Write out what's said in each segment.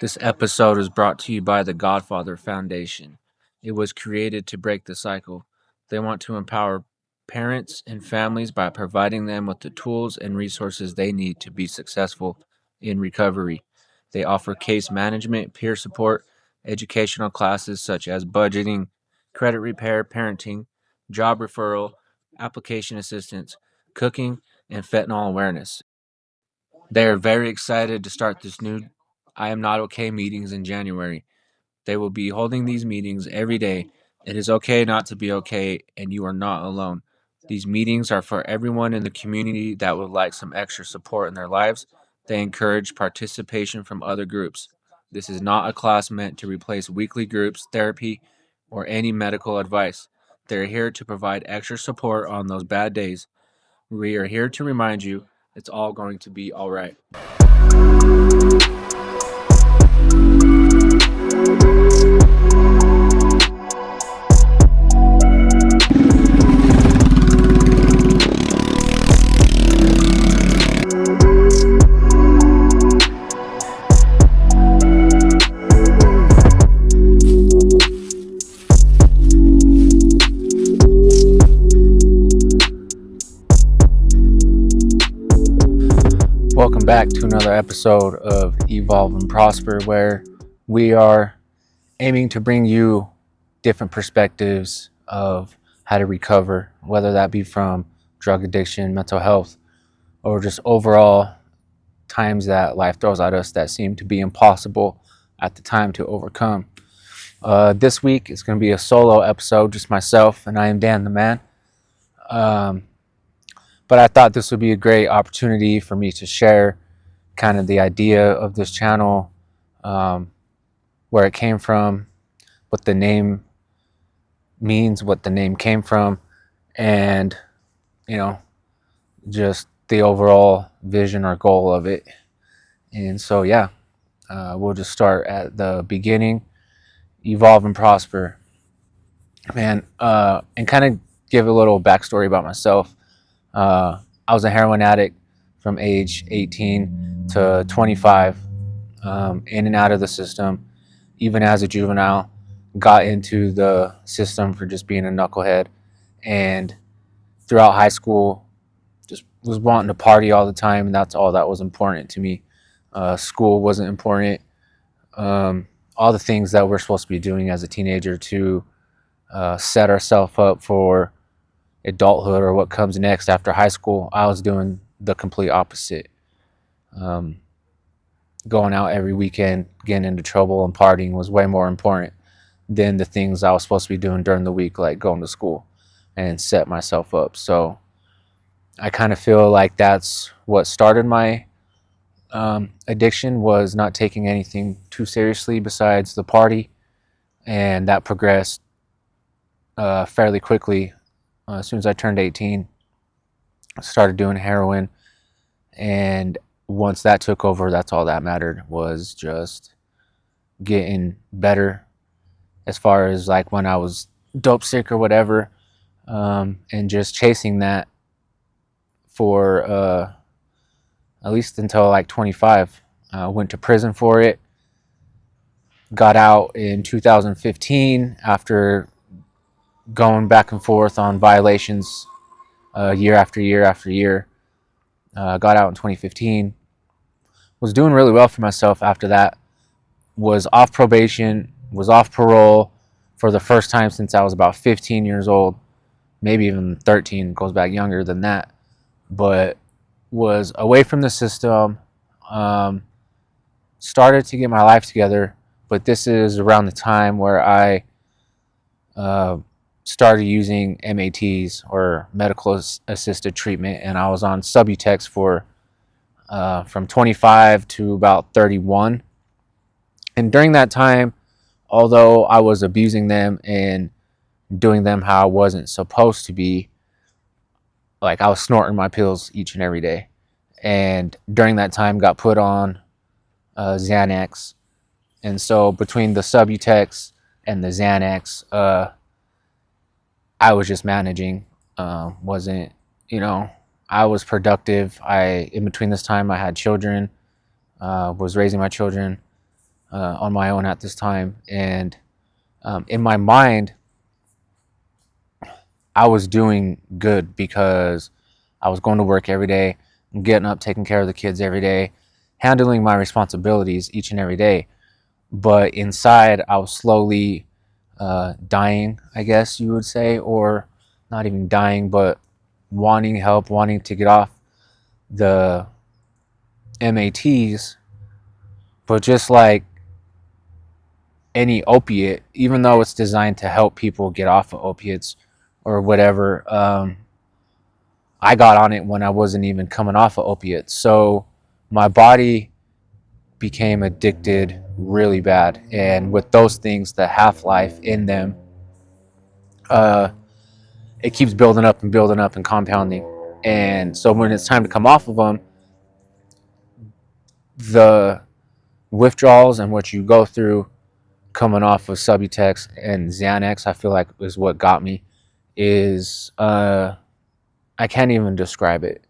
This episode is brought to you by the Godfather Foundation. It was created to break the cycle. They want to empower parents and families by providing them with the tools and resources they need to be successful in recovery. They offer case management, peer support, educational classes such as budgeting, credit repair, parenting, job referral, application assistance, cooking, and fentanyl awareness. They are very excited to start this new I Am Not Okay meetings in January. They will be holding these meetings every day. It is okay not to be okay, and you are not alone. These meetings are for everyone in the community that would like some extra support in their lives. They encourage participation from other groups. This is not a class meant to replace weekly groups, therapy, or any medical advice. They're here to provide extra support on those bad days. We are here to remind you it's all going to be all right. Welcome back to another episode of Evolve and Prosper, where we are aiming to bring you different perspectives of how to recover, whether that be from drug addiction, mental health, or just overall times that life throws at us that seem to be impossible at the time to overcome. This week is going to be a solo episode, just myself, and I am Dan the Man. But I thought this would be a great opportunity for me to share kind of the idea of this channel, where it came from, what the name means, what the name came from, and, just the overall vision or goal of it. And so, we'll just start at the beginning. Evolve and Prosper. Man, and kind of give a little backstory about myself. I was a heroin addict from age 18 to 25, in and out of the system, even as a juvenile. Got into the system for just being a knucklehead, and throughout high school, just was wanting to party all the time, and that's all that was important to me. School wasn't important. All the things that we're supposed to be doing as a teenager to set ourselves up for adulthood or what comes next after high school, I was doing the complete opposite. Going out every weekend, getting into trouble and partying was way more important than the things I was supposed to be doing during the week, like going to school and set myself up. So I kind of feel like that's what started my addiction, was not taking anything too seriously besides the party, and that progressed fairly quickly. As soon as I turned 18, I started doing heroin, and once that took over, that's all that mattered, was just getting better as far as like when I was dope sick or whatever, and just chasing that for at least until like 25. Went to prison for it, got out in 2015 after going back and forth on violations year after year after year. Got out in 2015. Was doing really well for myself after that. Was off probation, was off parole for the first time since I was about 15 years old, maybe even 13, goes back younger than that. But was away from the system, started to get my life together. But this is around the time where I started using MATs, or medical assisted treatment, and I was on Subutex for from 25 to about 31. And during that time, although I was abusing them and doing them how I wasn't supposed to be, like I was snorting my pills each and every day. And during that time got put on Xanax. And so between the Subutex and the Xanax, I was just managing. Wasn't, I was productive. In between this time, I had children, was raising my children. on my own at this time. And in my mind, I was doing good because I was going to work every day, getting up, taking care of the kids every day, handling my responsibilities each and every day. But inside, I was slowly dying, I guess you would say, or not even dying, but wanting help, wanting to get off the MATs. But just like any opiate, even though it's designed to help people get off of opiates or whatever, I got on it when I wasn't even coming off of opiates. So my body became addicted really bad. And with those things, the half life in them, uh, it keeps building up and compounding. And so when it's time to come off of them, the withdrawals and what you go through coming off of Subutex and Xanax, I feel like is what got me. Is I can't even describe it.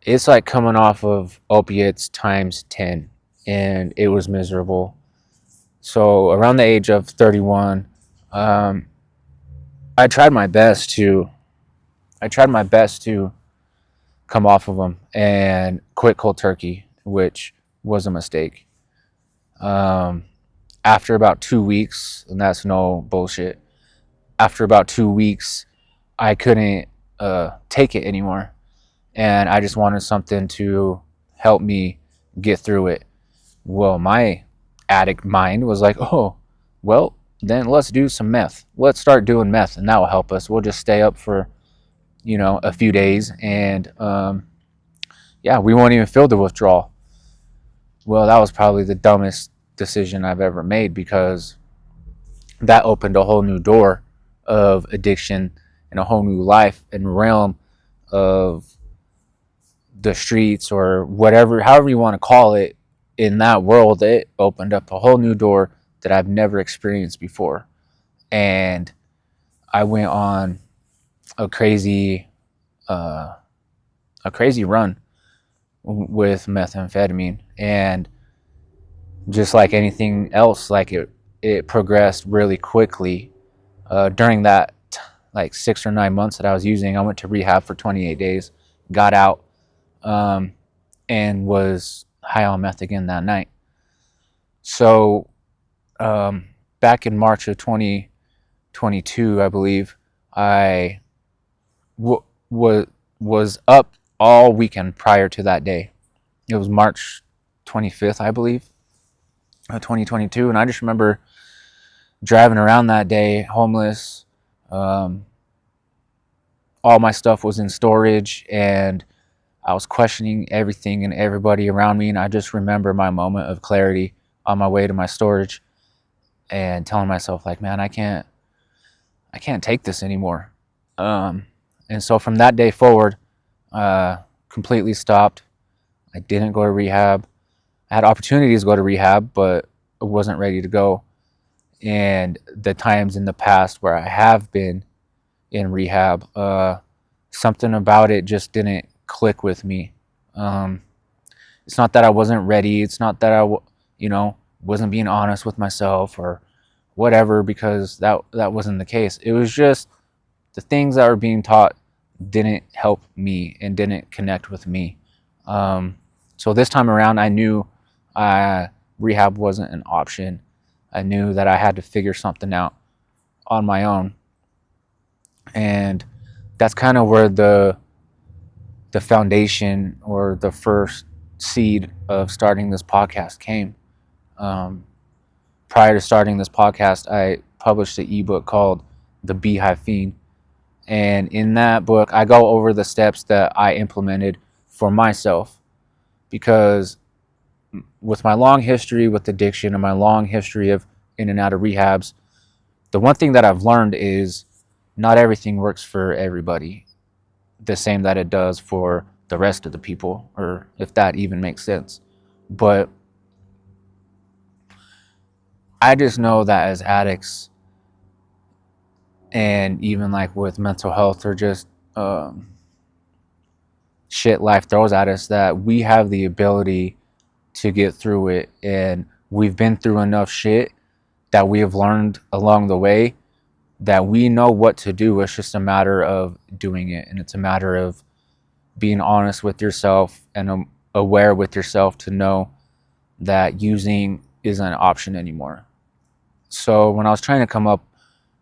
It's like coming off of opiates times 10, and it was miserable. So around the age of 31, um, I tried my best to come off of them and quit cold turkey, which was a mistake. Um, After about 2 weeks, and that's no bullshit. After about 2 weeks, I couldn't take it anymore, and I just wanted something to help me get through it. Well, my addict mind was like, oh, well, then let's do some meth. Let's start doing meth, and that will help us. We'll just stay up for, a few days, and yeah, we won't even feel the withdrawal. Well, that was probably the dumbest decision I've ever made, because that opened a whole new door of addiction and a whole new life and realm of the streets, or whatever, however you want to call it. In that world, it opened up a whole new door that I've never experienced before. And I went on a crazy run with methamphetamine, and just like anything else, like it progressed really quickly. During that like 6 or 9 months that I was using, I went to rehab for 28 days, got out, um, and was high on meth again that night. So back in March of 2022, I believe, I was up all weekend prior to that day. It was March 25th, I believe, 2022, and I just remember driving around that day homeless. All my stuff was in storage, and I was questioning everything and everybody around me. And I just remember my moment of clarity on my way to my storage, and telling myself, like, man, I can't take this anymore. And so from that day forward, completely stopped. I didn't go to rehab. I had opportunities to go to rehab, but I wasn't ready to go. And the times in the past where I have been in rehab, something about it just didn't click with me. It's not that I wasn't ready. It's not that I, wasn't being honest with myself or whatever, because that wasn't the case. It was just the things that were being taught didn't help me and didn't connect with me. So this time around, I knew rehab wasn't an option. I knew that I had to figure something out on my own. And that's kind of where the foundation, or the first seed of starting this podcast came. Prior to starting this podcast, I published an ebook called The Beehive Fiend. And in that book, I go over the steps that I implemented for myself, because with my long history with addiction and my long history of in and out of rehabs, the one thing that I've learned is not everything works for everybody the same that it does for the rest of the people, or if that even makes sense. But I just know that as addicts, and even like with mental health, or just shit life throws at us, that we have the ability to get through it, and we've been through enough shit that we have learned along the way that we know what to do. It's just a matter of doing it, and it's a matter of being honest with yourself and aware with yourself to know that using isn't an option anymore. So when I was trying to come up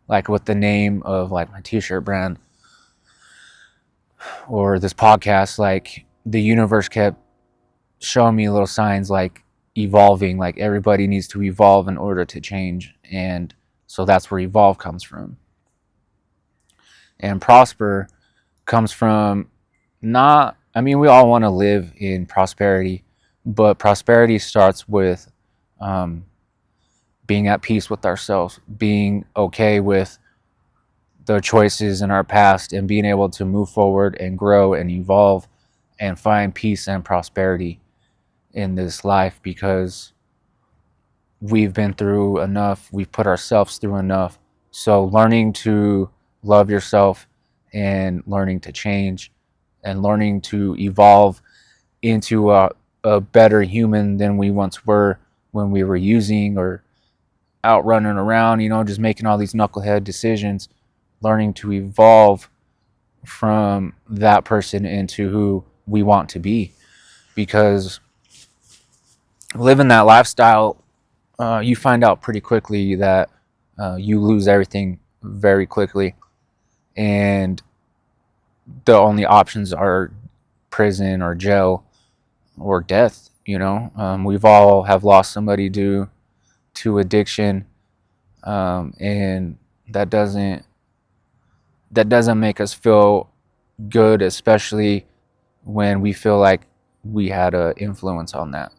like with the name of like my t-shirt brand or this podcast, like the universe kept showing me little signs like evolving, like everybody needs to evolve in order to change. And so that's where evolve comes from. And prosper comes from not, I mean, we all want to live in prosperity, but prosperity starts with um, being at peace with ourselves, being okay with the choices in our past, and being able to move forward and grow and evolve and find peace and prosperity in this life, because we've been through enough, we've put ourselves through enough. So learning to love yourself and learning to change and learning to evolve into a better human than we once were when we were using or out running around, just making all these knucklehead decisions, learning to evolve from that person into who we want to be. Because living that lifestyle, you find out pretty quickly that you lose everything very quickly, and the only options are prison or jail or death. We've all have lost somebody due to addiction, and that doesn't make us feel good, especially when we feel like we had an influence on that.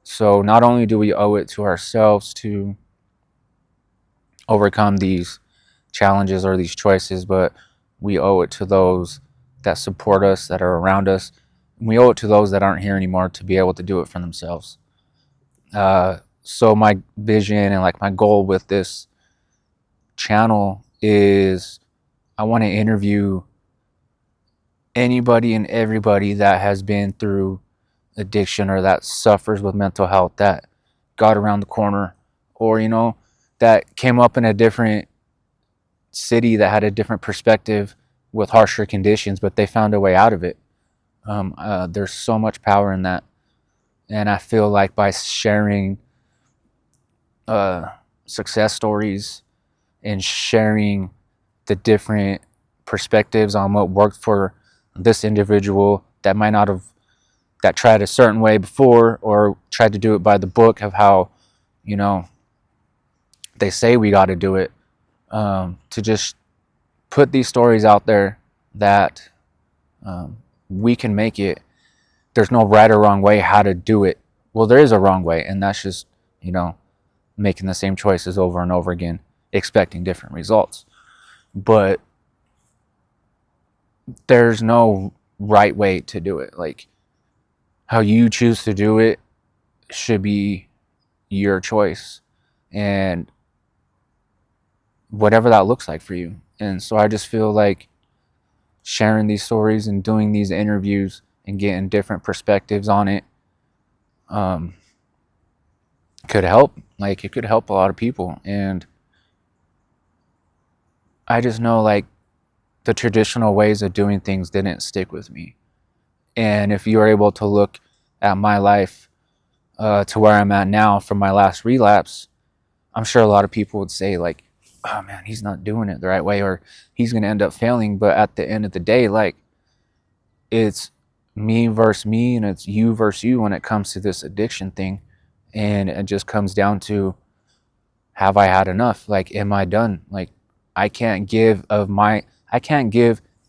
So not only do we owe it to ourselves to overcome these challenges or these choices, but we owe it to those that support us, that are around us. We owe it to those that aren't here anymore to be able to do it for themselves. So my vision and like my goal with this channel is I want to interview anybody and everybody that has been through addiction or that suffers with mental health, that got around the corner, or that came up in a different city, that had a different perspective with harsher conditions, but they found a way out of it. There's so much power in that, and I feel like by sharing success stories and sharing the different perspectives on what worked for this individual that might not have, that tried a certain way before or tried to do it by the book of how they say we got to do it, to just put these stories out there that we can make it. There's no right or wrong way how to do it. Well, there is a wrong way, and that's just making the same choices over and over again, expecting different results. But there's no right way to do it. Like, how you choose to do it should be your choice, and whatever that looks like for you. And so I just feel like sharing these stories and doing these interviews and getting different perspectives on it could help. Like, it could help a lot of people. And I just know, like, the traditional ways of doing things didn't stick with me. And if you're able to look at my life to where I'm at now from my last relapse, I'm sure a lot of people would say, like, oh man, he's not doing it the right way, or he's going to end up failing. But at the end of the day, like, it's me versus me, and it's you versus you when it comes to this addiction thing. And it just comes down to, have I had enough? Like, am I done? Like, I can't give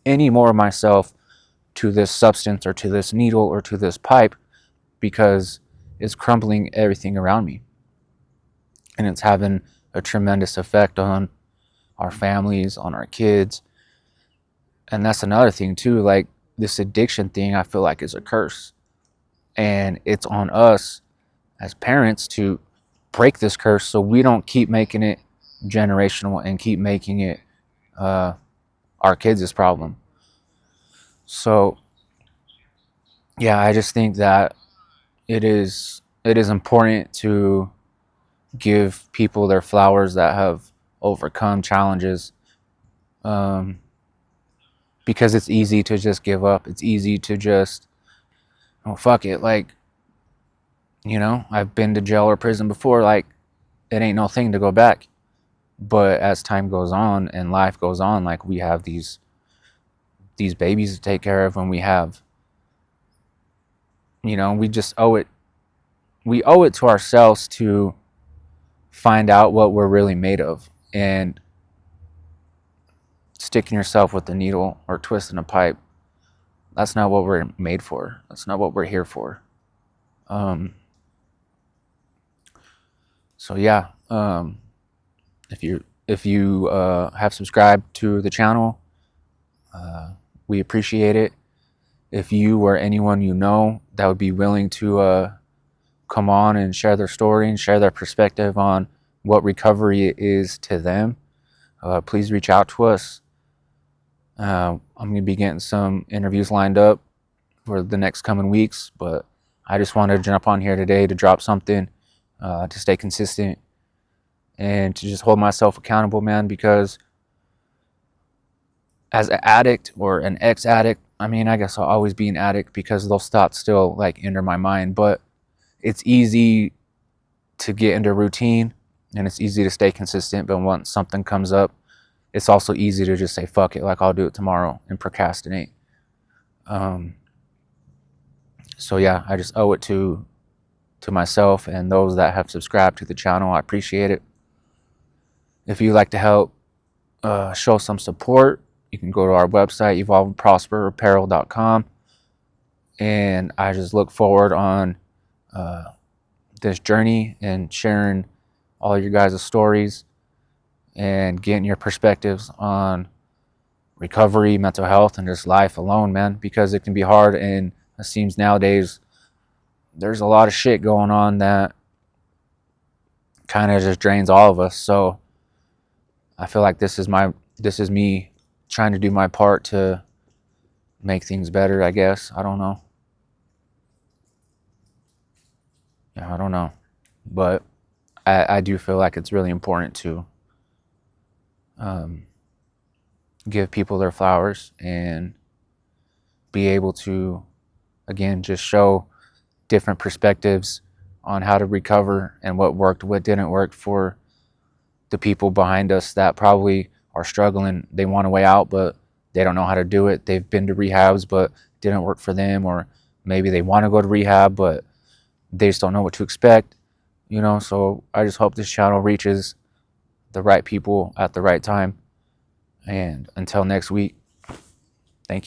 any more of myself to this substance or to this needle or to this pipe, because it's crumbling everything around me. And it's having a tremendous effect on our families, on our kids. And that's another thing too. Like, this addiction thing, I feel like, is a curse. And it's on us as parents to break this curse so we don't keep making it generational and keep making it our kids' problem. So yeah, I just think that it is important to give people their flowers that have overcome challenges, because it's easy to just give up. It's easy to just, oh, fuck it. Like, I've been to jail or prison before. Like, it ain't no thing to go back. But as time goes on and life goes on, like, we have these babies to take care of, and we have, we just owe it. We owe it to ourselves to find out what we're really made of, and sticking yourself with the needle or twisting a pipe, that's not what we're made for. That's not what we're here for. So yeah, if you have subscribed to the channel, we appreciate it. If you or anyone you know that would be willing to come on and share their story and share their perspective on what recovery is to them, please reach out to us. I'm going to be getting some interviews lined up for the next coming weeks, but I just wanted to jump on here today to drop something, to stay consistent and to just hold myself accountable, man, because as an addict or an ex-addict, I mean, I guess I'll always be an addict because those thoughts still like enter my mind, but it's easy to get into routine and it's easy to stay consistent. But once something comes up, it's also easy to just say, fuck it, like I'll do it tomorrow, and procrastinate. So yeah, I just owe it to myself and those that have subscribed to the channel. I appreciate it. If you'd like to help show some support, you can go to our website, evolveandprosperapparel.com. And I just look forward on this journey and sharing all your guys' stories and getting your perspectives on recovery, mental health, and just life alone, man, because it can be hard. And it seems nowadays there's a lot of shit going on that kind of just drains all of us. So I feel like this is me trying to do my part to make things better, I guess. I don't know. Yeah, I don't know. But I do feel like it's really important to give people their flowers and be able to, again, just show different perspectives on how to recover and what worked, what didn't work for the people behind us that probably are struggling. They want a way out, but they don't know how to do it. They've been to rehabs, but it didn't work for them. Or maybe they want to go to rehab, but they just don't know what to expect. So I just hope this channel reaches the right people at the right time. And until next week,